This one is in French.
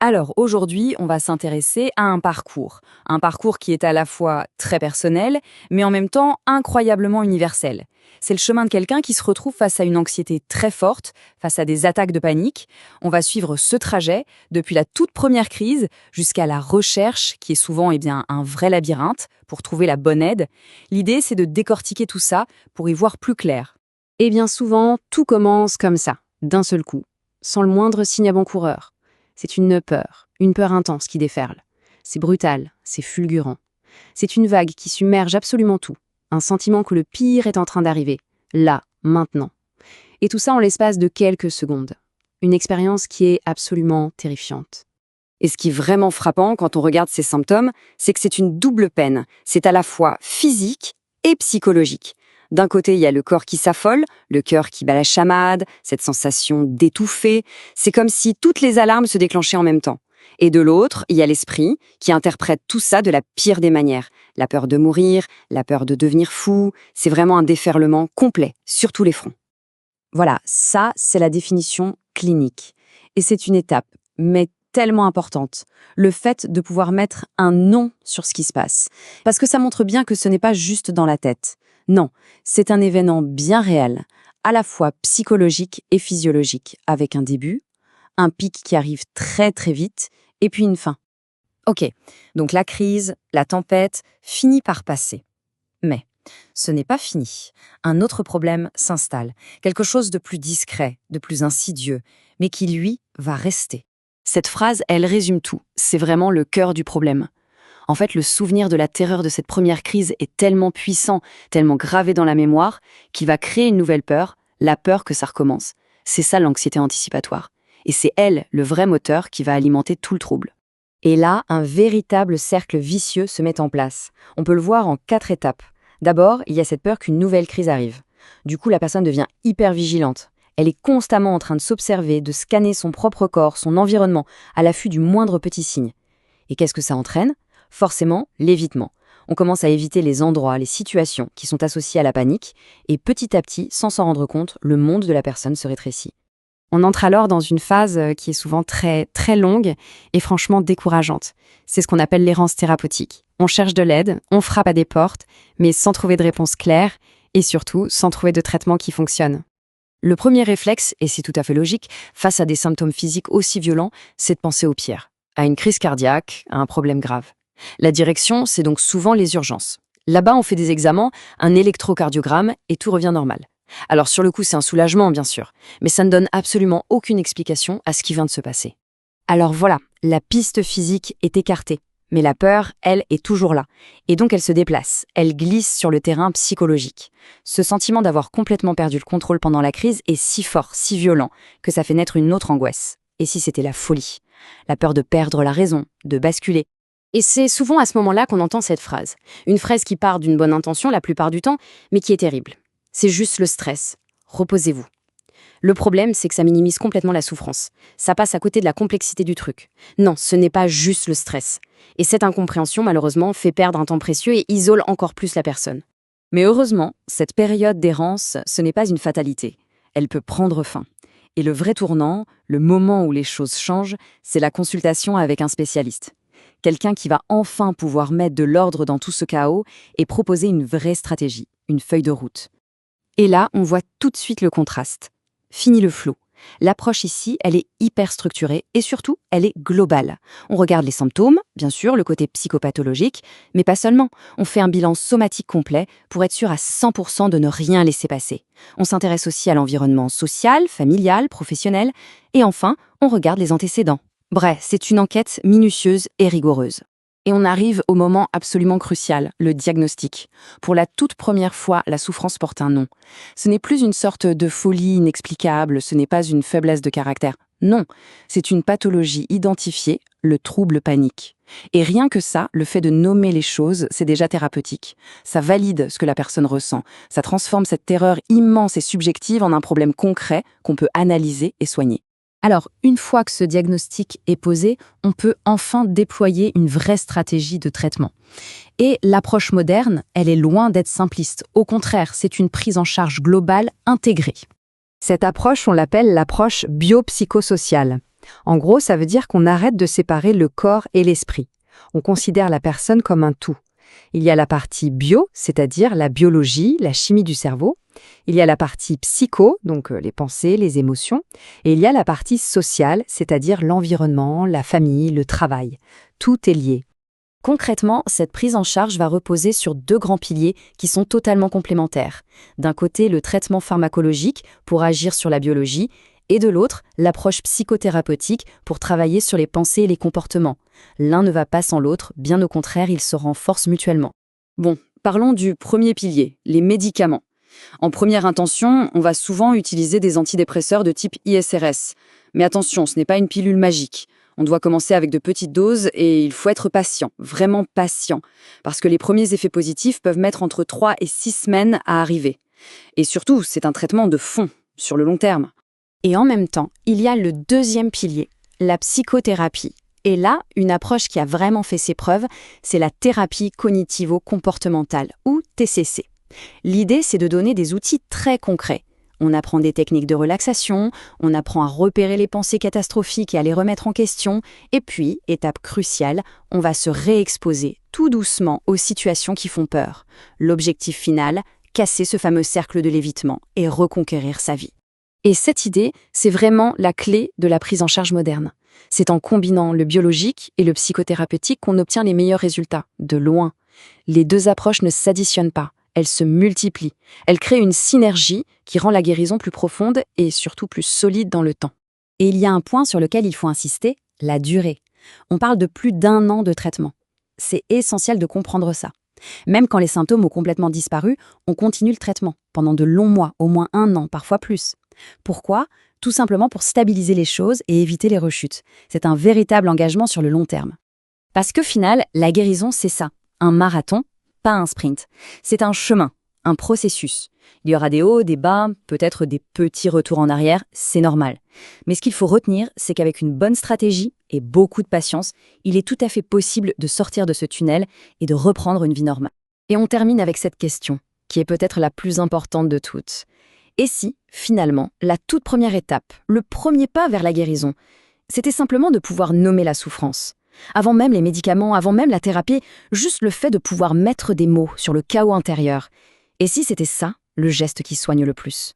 Alors aujourd'hui, on va s'intéresser à un parcours qui est à la fois très personnel, mais en même temps incroyablement universel. C'est le chemin de quelqu'un qui se retrouve face à une anxiété très forte, face à des attaques de panique. On va suivre ce trajet depuis la toute première crise jusqu'à la recherche, qui est souvent un vrai labyrinthe, pour trouver la bonne aide. L'idée, c'est de décortiquer tout ça pour y voir plus clair. Et bien souvent, tout commence comme ça, d'un seul coup, sans le moindre signe avant-coureur. C'est une peur intense qui déferle. C'est brutal, c'est fulgurant. C'est une vague qui submerge absolument tout. Un sentiment que le pire est en train d'arriver. Là, maintenant. Et tout ça en l'espace de quelques secondes. Une expérience qui est absolument terrifiante. Et ce qui est vraiment frappant quand on regarde ces symptômes, c'est que c'est une double peine. C'est à la fois physique et psychologique. D'un côté, il y a le corps qui s'affole, le cœur qui bat la chamade, cette sensation d'étouffer. C'est comme si toutes les alarmes se déclenchaient en même temps. Et de l'autre, il y a l'esprit qui interprète tout ça de la pire des manières. La peur de mourir, la peur de devenir fou, c'est vraiment un déferlement complet sur tous les fronts. Voilà, ça, c'est la définition clinique. Et c'est une étape, mais tellement importante. Le fait de pouvoir mettre un nom sur ce qui se passe. Parce que ça montre bien que ce n'est pas juste dans la tête. Non, c'est un événement bien réel, à la fois psychologique et physiologique, avec un début, un pic qui arrive très très vite, et puis une fin. Ok, donc la crise, la tempête, finit par passer. Mais ce n'est pas fini. Un autre problème s'installe, quelque chose de plus discret, de plus insidieux, mais qui, lui, va rester. Cette phrase, elle résume tout. C'est vraiment le cœur du problème. En fait, le souvenir de la terreur de cette première crise est tellement puissant, tellement gravé dans la mémoire, qu'il va créer une nouvelle peur, la peur que ça recommence. C'est ça l'anxiété anticipatoire. Et c'est elle, le vrai moteur, qui va alimenter tout le trouble. Et là, un véritable cercle vicieux se met en place. On peut le voir en 4 étapes. D'abord, il y a cette peur qu'une nouvelle crise arrive. Du coup, la personne devient hyper vigilante. Elle est constamment en train de s'observer, de scanner son propre corps, son environnement, à l'affût du moindre petit signe. Et qu'est-ce que ça entraîne ? Forcément, l'évitement. On commence à éviter les endroits, les situations qui sont associées à la panique, et petit à petit, sans s'en rendre compte, le monde de la personne se rétrécit. On entre alors dans une phase qui est souvent très, très longue et franchement décourageante. C'est ce qu'on appelle l'errance thérapeutique. On cherche de l'aide, on frappe à des portes, mais sans trouver de réponse claire, et surtout, sans trouver de traitement qui fonctionne. Le premier réflexe, et c'est tout à fait logique, face à des symptômes physiques aussi violents, c'est de penser au pire, à une crise cardiaque, à un problème grave. La direction, c'est donc souvent les urgences. Là-bas, on fait des examens, un électrocardiogramme, et tout revient normal. Alors sur le coup, c'est un soulagement, bien sûr, mais ça ne donne absolument aucune explication à ce qui vient de se passer. Alors voilà, la piste physique est écartée, mais la peur, elle, est toujours là. Et donc elle se déplace, elle glisse sur le terrain psychologique. Ce sentiment d'avoir complètement perdu le contrôle pendant la crise est si fort, si violent, que ça fait naître une autre angoisse. Et si c'était la folie ? La peur de perdre la raison, de basculer. Et c'est souvent à ce moment-là qu'on entend cette phrase. Une phrase qui part d'une bonne intention la plupart du temps, mais qui est terrible. C'est juste le stress. Reposez-vous. Le problème, c'est que ça minimise complètement la souffrance. Ça passe à côté de la complexité du truc. Non, ce n'est pas juste le stress. Et cette incompréhension, malheureusement, fait perdre un temps précieux et isole encore plus la personne. Mais heureusement, cette période d'errance, ce n'est pas une fatalité. Elle peut prendre fin. Et le vrai tournant, le moment où les choses changent, c'est la consultation avec un spécialiste. Quelqu'un qui va enfin pouvoir mettre de l'ordre dans tout ce chaos et proposer une vraie stratégie, une feuille de route. Et là, on voit tout de suite le contraste. Fini le flou. L'approche ici, elle est hyper structurée et surtout, elle est globale. On regarde les symptômes, bien sûr, le côté psychopathologique, mais pas seulement. On fait un bilan somatique complet pour être sûr à 100% de ne rien laisser passer. On s'intéresse aussi à l'environnement social, familial, professionnel, et enfin, on regarde les antécédents. Bref, c'est une enquête minutieuse et rigoureuse. Et on arrive au moment absolument crucial, le diagnostic. Pour la toute première fois, la souffrance porte un nom. Ce n'est plus une sorte de folie inexplicable, ce n'est pas une faiblesse de caractère. Non, c'est une pathologie identifiée, le trouble panique. Et rien que ça, le fait de nommer les choses, c'est déjà thérapeutique. Ça valide ce que la personne ressent. Ça transforme cette terreur immense et subjective en un problème concret qu'on peut analyser et soigner. Alors, une fois que ce diagnostic est posé, on peut enfin déployer une vraie stratégie de traitement. Et l'approche moderne, elle est loin d'être simpliste. Au contraire, c'est une prise en charge globale intégrée. Cette approche, on l'appelle l'approche biopsychosociale. En gros, ça veut dire qu'on arrête de séparer le corps et l'esprit. On considère la personne comme un tout. Il y a la partie bio, c'est-à-dire la biologie, la chimie du cerveau. Il y a la partie psycho, donc les pensées, les émotions. Et il y a la partie sociale, c'est-à-dire l'environnement, la famille, le travail. Tout est lié. Concrètement, cette prise en charge va reposer sur 2 grands piliers qui sont totalement complémentaires. D'un côté, le traitement pharmacologique pour agir sur la biologie, et de l'autre, l'approche psychothérapeutique pour travailler sur les pensées et les comportements. L'un ne va pas sans l'autre, bien au contraire, ils se renforcent mutuellement. Bon, parlons du premier pilier, les médicaments. En première intention, on va souvent utiliser des antidépresseurs de type ISRS. Mais attention, ce n'est pas une pilule magique. On doit commencer avec de petites doses et il faut être patient, vraiment patient, parce que les premiers effets positifs peuvent mettre entre 3 et 6 semaines à arriver. Et surtout, c'est un traitement de fond, sur le long terme. Et en même temps, il y a le deuxième pilier, la psychothérapie. Et là, une approche qui a vraiment fait ses preuves, c'est la thérapie cognitivo-comportementale, ou TCC. L'idée, c'est de donner des outils très concrets. On apprend des techniques de relaxation, on apprend à repérer les pensées catastrophiques et à les remettre en question, et puis, étape cruciale, on va se réexposer tout doucement aux situations qui font peur. L'objectif final, casser ce fameux cercle de l'évitement et reconquérir sa vie. Et cette idée, c'est vraiment la clé de la prise en charge moderne. C'est en combinant le biologique et le psychothérapeutique qu'on obtient les meilleurs résultats, de loin. Les 2 approches ne s'additionnent pas, elles se multiplient. Elles créent une synergie qui rend la guérison plus profonde et surtout plus solide dans le temps. Et il y a un point sur lequel il faut insister, la durée. On parle de plus d'1 an de traitement. C'est essentiel de comprendre ça. Même quand les symptômes ont complètement disparu, on continue le traitement pendant de longs mois, au moins 1 an, parfois plus. Pourquoi ? Tout simplement pour stabiliser les choses et éviter les rechutes. C'est un véritable engagement sur le long terme. Parce qu'au final, la guérison, c'est ça. Un marathon, pas un sprint. C'est un chemin, un processus. Il y aura des hauts, des bas, peut-être des petits retours en arrière, c'est normal. Mais ce qu'il faut retenir, c'est qu'avec une bonne stratégie et beaucoup de patience, il est tout à fait possible de sortir de ce tunnel et de reprendre une vie normale. Et on termine avec cette question, qui est peut-être la plus importante de toutes. Et si, finalement, la toute première étape, le premier pas vers la guérison, c'était simplement de pouvoir nommer la souffrance. Avant même les médicaments, avant même la thérapie, juste le fait de pouvoir mettre des mots sur le chaos intérieur. Et si c'était ça, le geste qui soigne le plus ?